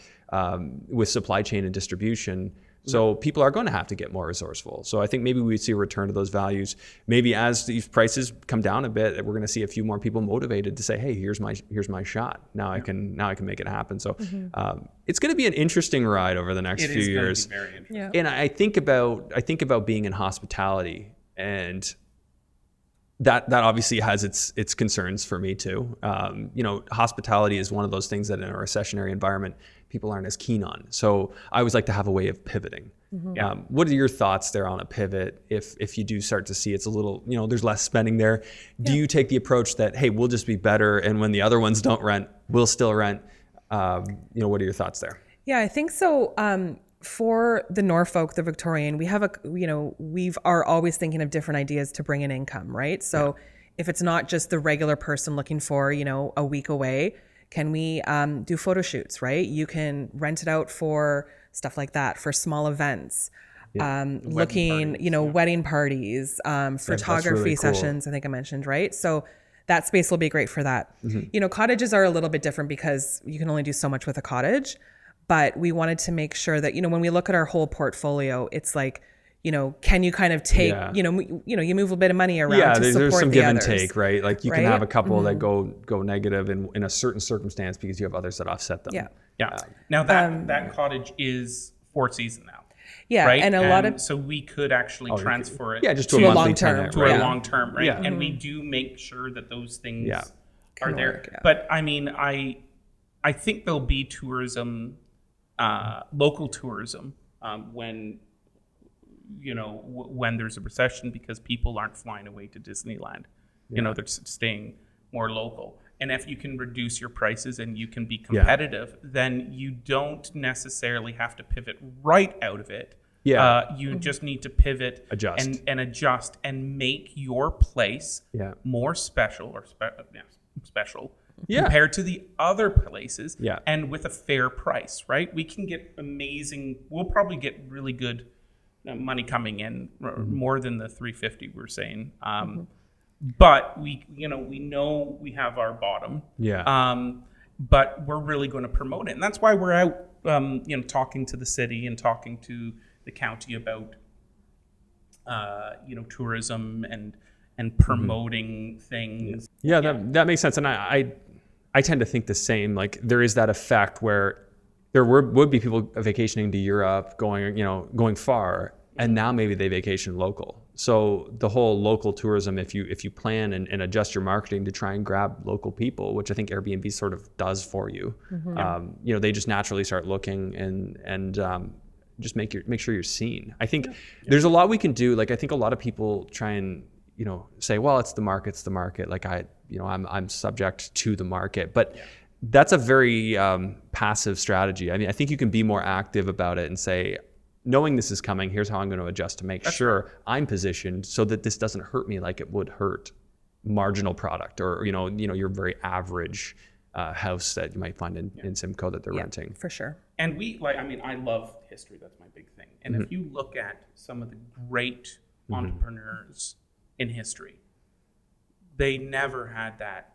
with supply chain and distribution. So people are going to have to get more resourceful. So I think maybe we see a return to those values. Maybe as these prices come down a bit, we're going to see a few more people motivated to say, "Hey, here's my shot. Now I can make it happen." So it's going to be an interesting ride over the next few years. Very interesting. Yeah. And I think about being in hospitality, and that obviously has its concerns for me too. You know, hospitality is one of those things that in a recessionary environment, people aren't as keen on. So I always like to have a way of pivoting. What are your thoughts there on a pivot? If you do start to see it's a little, you know, there's less spending there, do you take the approach that, hey, we'll just be better, and when the other ones don't rent, we'll still rent? You know, what are your thoughts there? Yeah, I think so. For the Norfolk, the Victorian, we are always thinking of different ideas to bring in income, right? So if it's not just the regular person looking for, you know, a week away, can we do photo shoots, right? You can rent it out for stuff like that, for small events, looking, you know, wedding parties, photography really cool. sessions, I think I mentioned, right? So that space will be great for that. You know, cottages are a little bit different because you can only do so much with a cottage, but we wanted to make sure that, you know, when we look at our whole portfolio, it's like, you know, can you kind of take, you know, you move a bit of money around to support there's some the give others, and take, right? Like you right? can have a couple that go negative in a certain circumstance because you have others that offset them. Now that cottage is 4 season now. Right? And a lot of so we could actually transfer it just to a monthly long term, tenant, to right? a long term, right? And we do make sure that those things are there. But I mean, I think there'll be tourism, local tourism, when, you know, when there's a recession, because people aren't flying away to Disneyland. You know, they're staying more local. And if you can reduce your prices and you can be competitive, then you don't necessarily have to pivot right out of it. You just need to pivot, adjust, and adjust, and make your place more special, or special compared to the other places, and with a fair price, right? We can get we'll probably get really good money coming in, more than the 350 we're saying. But we know we have our bottom. But we're really going to promote it, and that's why we're out, you know, talking to the city and talking to the county about, you know, tourism and promoting things. That makes sense, and I tend to think the same. Like there is that effect where there would be people vacationing to Europe, going far, and now maybe they vacation local. So the whole local tourism, if you plan and adjust your marketing to try and grab local people, which I think Airbnb sort of does for you, you know, they just naturally start looking and just make sure you're seen. I think there's a lot we can do. Like I think a lot of people try and, you know, say, well, it's the market. Like I'm subject to the market, but that's a very passive strategy. I mean, I think you can be more active about it and say, knowing this is coming, here's how I'm going to adjust to make sure I'm positioned so that this doesn't hurt me like it would hurt marginal product, or you know your very average house that you might find in Simcoe that they're renting. For sure. And I love history. That's my big thing. And if you look at some of the great entrepreneurs in history, they never had that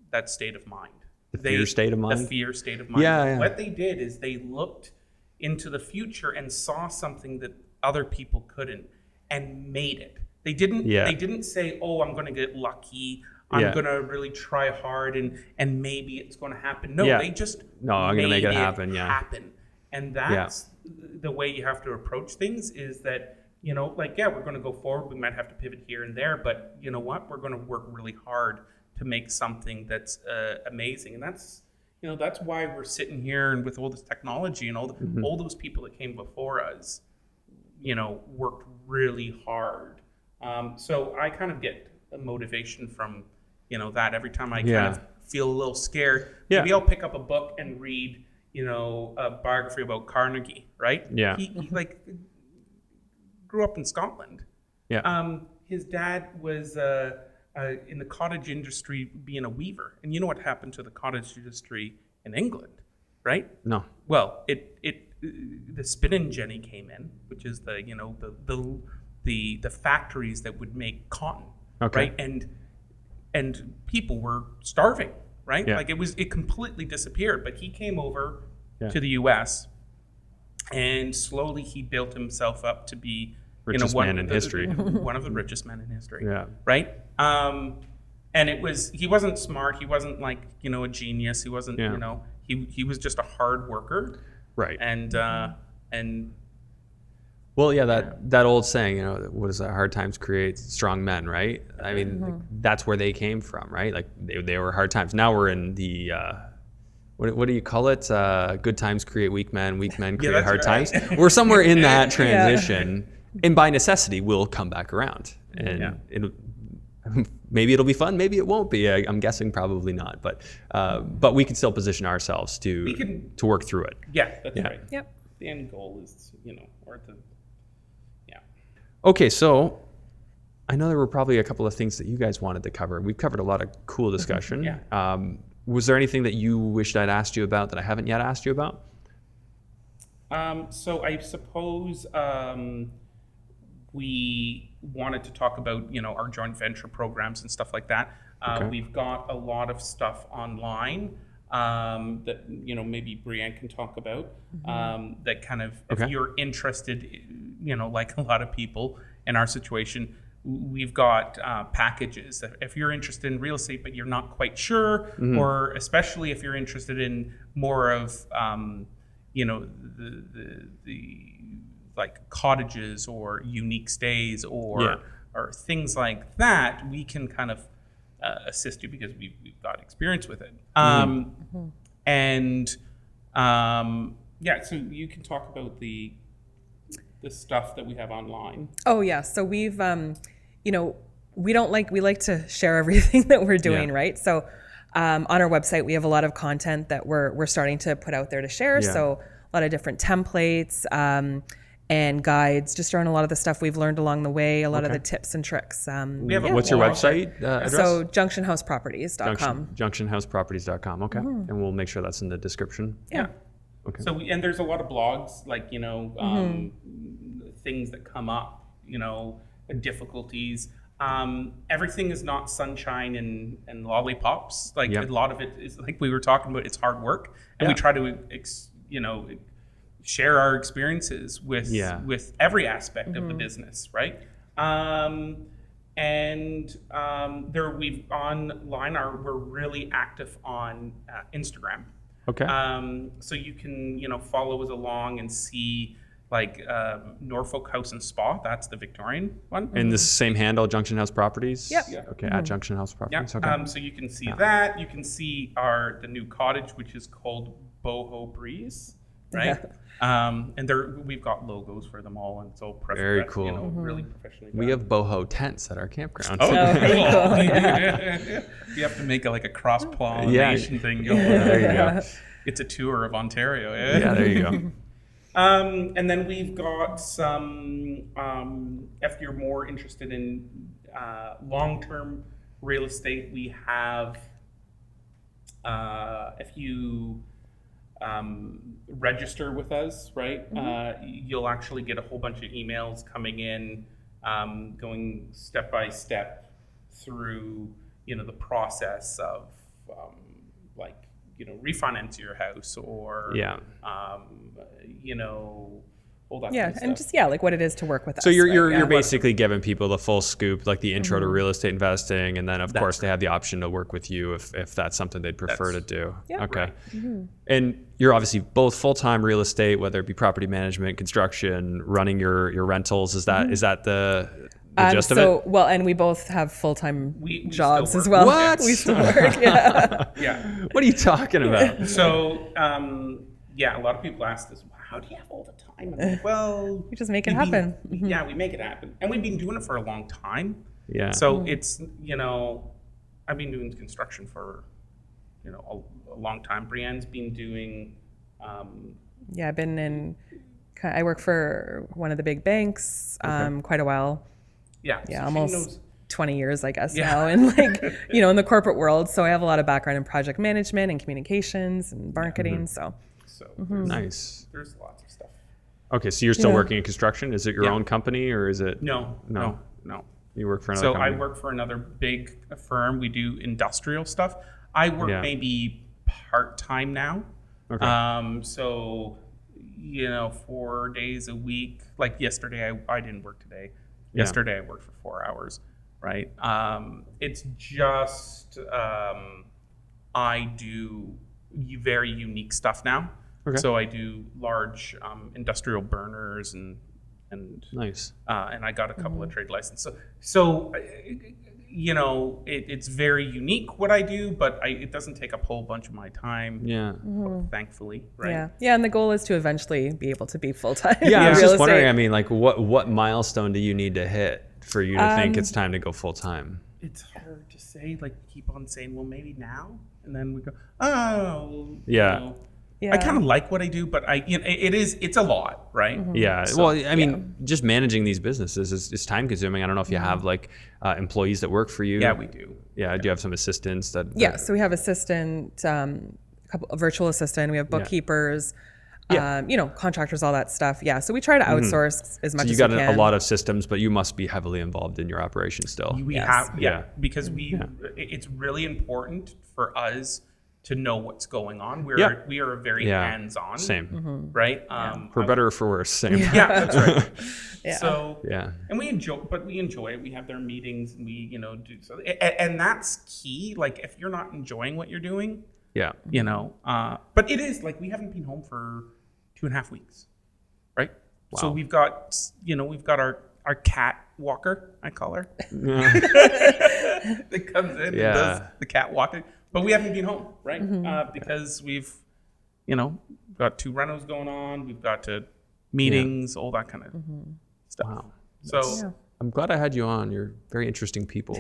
that state of mind. The fear state of mind. Yeah. What they did is they looked into the future and saw something that other people couldn't, and made it. They didn't say, oh, I'm going to get lucky, I'm going to really try hard and maybe it's going to happen. No, they just I'm going to make it happen. happen. And that's the way you have to approach things, is that you know, like, yeah, we're going to go forward. We might have to pivot here and there, but you know what? We're going to work really hard to make something that's amazing. And that's, you know, that's why we're sitting here and with all this technology and all those people that came before us, you know, worked really hard. So I kind of get a motivation from, you know, that every time I kind of feel a little scared, maybe I'll pick up a book and read, you know, a biography about Carnegie, right? Yeah. He like grew up in Scotland. Yeah. His dad was in the cottage industry being a weaver. And you know what happened to the cottage industry in England, right? No. Well, the spinning jenny came in, which is the, you know, the factories that would make cotton, right? And people were starving, right? Like it completely disappeared. But he came over to the U.S. and slowly he built himself up to be richest man in history. One of the richest men in history. Yeah. Right. And he wasn't smart. He wasn't like, you know, a genius. He wasn't, you know, he was just a hard worker. Right. And well, yeah, that old saying, you know, what is that? Hard times create strong men, right? I mean, like, that's where they came from, right? Like they were hard times. Now we're in the what do you call it? Good times create weak men create hard times. We're somewhere in that transition, and by necessity, we'll come back around. And maybe it'll be fun, maybe it won't be. I'm guessing probably not, but we can still position ourselves to work through it. Yeah, that's right. Yep. The end goal is, you know, or the Okay, so I know there were probably a couple of things that you guys wanted to cover. We've covered a lot of cool discussion. Was there anything that you wished I'd asked you about that I haven't yet asked you about? So I suppose we wanted to talk about, you know, our joint venture programs and stuff like that. We've got a lot of stuff online that, you know, maybe Brianne can talk about, that kind of, if you're interested, you know, like a lot of people in our situation, we've got packages. If you're interested in real estate, but you're not quite sure, or especially if you're interested in more of, you know, the like cottages or unique stays or things like that, we can kind of assist you because we've got experience with it. And so you can talk about the stuff that we have online. Oh yeah, so we've you know, we like to share everything that we're doing, right? So on our website we have a lot of content that we're starting to put out there to share. So a lot of different templates and guides just around a lot of the stuff we've learned along the way, a lot of the tips and tricks. What's your website address? So junctionhouseproperties.com. Junctionhouseproperties.com. Okay. And we'll make sure that's in the description. Yeah. Okay. So and there's a lot of blogs, like, you know, things that come up, you know, difficulties. Everything is not sunshine and lollipops. Like a lot of it is, like we were talking about, it's hard work, and we try to, you know, share our experiences with every aspect of the business, right? There we've online we're really active on Instagram. Okay. So you can, you know, follow us along and see like Norfolk House and Spa. That's the Victorian one. And the same handle, Junction House Properties? Yep. Yeah. Okay, at Junction House Properties. Yeah. Okay. So you can see that. You can see the new cottage, which is called Boho Breeze, right? And we've got logos for them all, and it's all very cool. You know, really professionally done. We have boho tents at our campground. Oh, cool. You have to make a cross-pollination thing going. There you go. It's a tour of Ontario. Yeah, there you go. And then we've got some, if you're more interested in long-term real estate, we have, if you register with us, right, you'll actually get a whole bunch of emails coming in, going step by step through, you know, the process of refinance your house, or you know, all that Yeah, kind of and stuff. just like what it is to work with us. So you're Yeah, basically giving people the full scoop, like the intro to real estate investing, and then of course they have the option to work with you if that's something they'd prefer to do. Yeah. Okay. And you're obviously both full-time real estate, whether it be property management, construction, running your rentals. Is that the gist of it? Well, and we both have full-time We jobs still as work. well. What? We still work. Yeah. Yeah. What are you talking about? So, a lot of people ask this, how do you have all the time? I'm like, well, We just make it we've been- happen. Yeah, we make it happen. And we've been doing it for a long time. Yeah. So it's, I've been doing construction for, a long time. Brianne's been doing, Yeah, I work for one of the big banks quite a while. yeah. Yeah, so she almost knows- 20 years, I guess, Yeah. now. And in the corporate world. So I have a lot of background in project management and communications and marketing. So So Nice. there's lots of stuff. Okay, so you're still Yeah. working in construction? Is it your Yeah. own company or is it? No. You work for another So company? I work for another big firm. We do industrial stuff. I work Yeah. maybe part-time now. Okay. So, 4 days a week. Like yesterday, I didn't work today. Yesterday I worked for 4 hours, right? It's just I do very unique stuff now. Okay. So I do large industrial burners and Nice. and I got a couple of trade licenses. So it's very unique what I do, but it doesn't take up a whole bunch of my time. Yeah. Thankfully, right? yeah, and the goal is to eventually be able to be full-time. Yeah, I was real just wondering, estate. I mean, like what milestone do you need to hit for you to think it's time to go full time? It's hard to say. Like keep on saying, well, maybe now, and then we go, oh, Yeah. Yeah. I kind of like what I do, but it's a lot, right? Yeah. Well, I mean, just managing these businesses is time consuming. I don't know if you have like employees that work for you. Yeah, we do. Yeah. Do you have some assistants that? Yeah, so we have assistant, a virtual assistant. We have bookkeepers, contractors, all that stuff. Yeah, so we try to outsource as much So you as got we can. a lot of systems, but you must be heavily involved in your operation still. We Yes. have, Yeah. because it's really important for us to know what's going on. We are very Yeah. hands-on. Same. Right? For better or for worse. Same. Yeah, that's right. Yeah. So Yeah. and we enjoy it. We have their meetings and we, do so. And that's key. Like if you're not enjoying what you're doing, Yeah. but it is like we haven't been home for 2.5 weeks, right? So Wow. we've got our cat walker, I call her. That comes in and does the cat walking. But we haven't been home, right? Because we've, got 2 renos going on. We've got meetings, all that kind of stuff. Wow. So Yeah. I'm glad I had you on. You're very interesting people.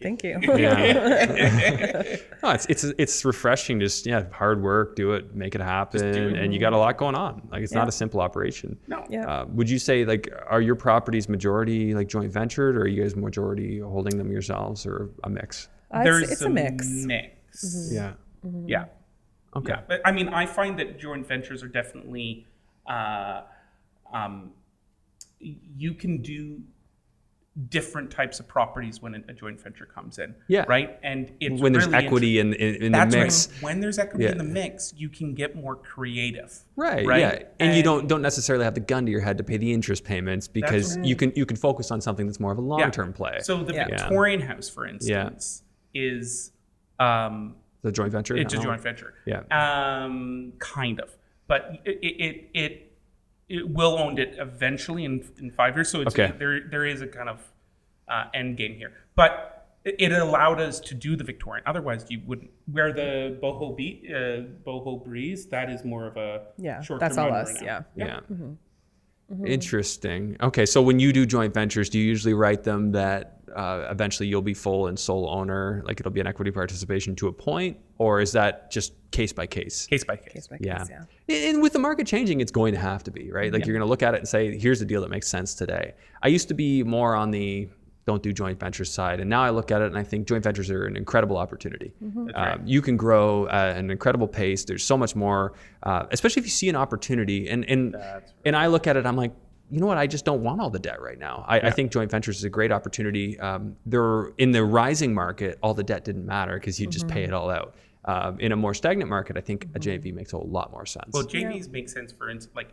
Thank you. Yeah. No, it's refreshing. Just hard work, do it, make it happen, and you got a lot going on. Like it's not a simple operation. no, Yeah. Would you say like are your properties majority like joint ventured, or are you guys majority holding them yourselves, or a mix? It's a mix. Yeah. Yeah. Okay. Yeah. But I mean, I find that joint ventures are definitely, you can do different types of properties when a joint venture comes in. Yeah. Right. And it's When there's really equity in the That's mix. right. When there's equity Yeah. in the mix, you can get more creative. Right. Right? Yeah. And you don't necessarily have the gun to your head to pay the interest payments because right. you can focus on something that's more of a long-term play. So the Yeah. Victorian house, for instance, is the joint venture. it's a No? joint venture. Yeah. Kind of, but it will own it eventually in 5 years. So it's, Okay. there is a kind of end game here, but it allowed us to do the Victorian. Otherwise, you wouldn't. Where the boho breeze, that is more of a short-term that's all rental us. right now. Yeah. Yeah. Interesting. Okay, so when you do joint ventures, do you usually write them that eventually you'll be full and sole owner, like it'll be an equity participation to a point, or is that just case by case? Case by case. Case by Yeah. case, yeah. And with the market changing, it's going to have to be, right? Like you're going to look at it and say, here's the deal that makes sense today. I used to be more on the don't do joint ventures side. And now I look at it and I think joint ventures are an incredible opportunity. right. You can grow at an incredible pace. There's so much more, especially if you see an opportunity. And I look at it, I'm like, you know what? I just don't want all the debt right now. I think joint ventures is a great opportunity. They're in the rising market, all the debt didn't matter because you just pay it all out. In a more stagnant market, I think a JV makes a lot more sense. Well, JVs make sense for instance, like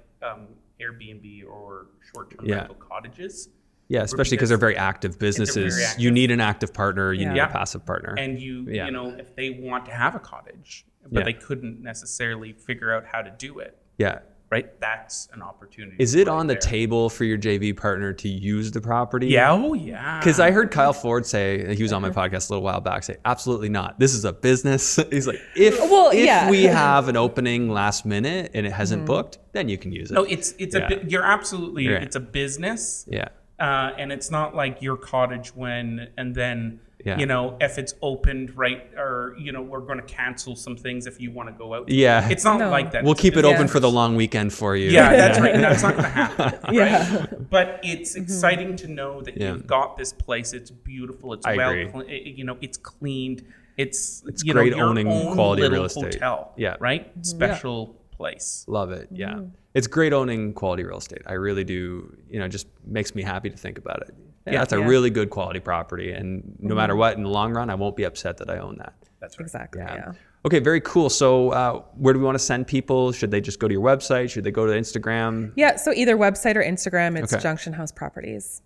Airbnb or short-term Yeah. rental cottages. Yeah, especially because they're very active businesses. very active. You need an active partner. You need Yeah. a passive partner. And you Yeah. you know, if they want to have a cottage, but Yeah. they couldn't necessarily figure out how to do it, Yeah. right? That's an opportunity. Is it right on the there. table for your JV partner to use the property? Yeah. Oh, yeah. Because I heard Kyle Ford say, he was on my podcast a little while back, say, absolutely not. This is a business. He's like, if yeah. we have an opening last minute and it hasn't booked, then you can use it. No, it's Yeah. you're absolutely, Right. it's a business. Yeah. And it's not like your cottage and then, Yeah. you know, if it's opened, right, or, you know, we're going to cancel some things if you want to go out. Yeah. It's not No. like that. We'll It's a keep it business. open for the long weekend for you. Yeah, that's right. That's not going to happen. Yeah. Right? But it's exciting to know that Yeah. you've got this place. It's beautiful. It's I well, agree. you know, it's cleaned. It's great know, your owning own quality little real estate. Hotel, Yeah. right? Special place. Love it. Yeah. It's great owning quality real estate. I really do, you know, just makes me happy to think about it. Yeah, that's a Yeah. really good quality property. And no matter what, in the long run, I won't be upset that I own that. That's right. Exactly. Yeah. Yeah. Okay, very cool. So where do we want to send people? Should they just go to your website? Should they go to Instagram? Yeah. So either website or Instagram, it's Okay. Junction House Properties.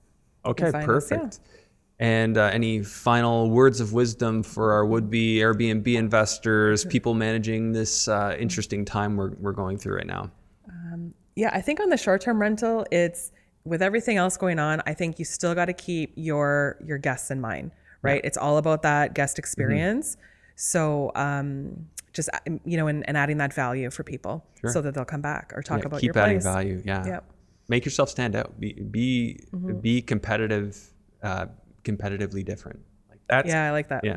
Okay, find us, perfect. And any final words of wisdom for our would-be Airbnb investors, people managing this interesting time we're going through right now? Yeah, I think on the short-term rental, it's with everything else going on, I think you still got to keep your guests in mind, right? It's all about that guest experience. So just, you know, and adding that value for people so that they'll come back or talk about your keep adding place. value. Yeah. Yep. Make yourself stand out. Be competitive, competitively different. That's Yeah, I like that. Yeah.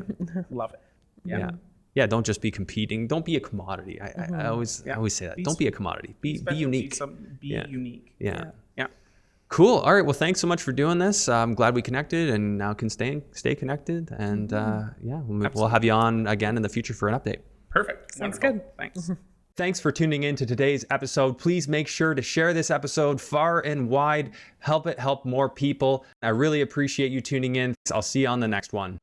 love it. Yeah. Yeah. Don't just be competing. Don't be a commodity. I always say that. Don't be a commodity. Be Special, unique. Be Yeah. unique. Yeah. Yeah. Cool. All right. Well, thanks so much for doing this. I'm glad we connected and now can stay connected. And we'll have you on again in the future for an update. Perfect. Sounds Wonderful. good. Thanks. Thanks for tuning in to today's episode. Please make sure to share this episode far and wide. Help it help more people. I really appreciate you tuning in. I'll see you on the next one.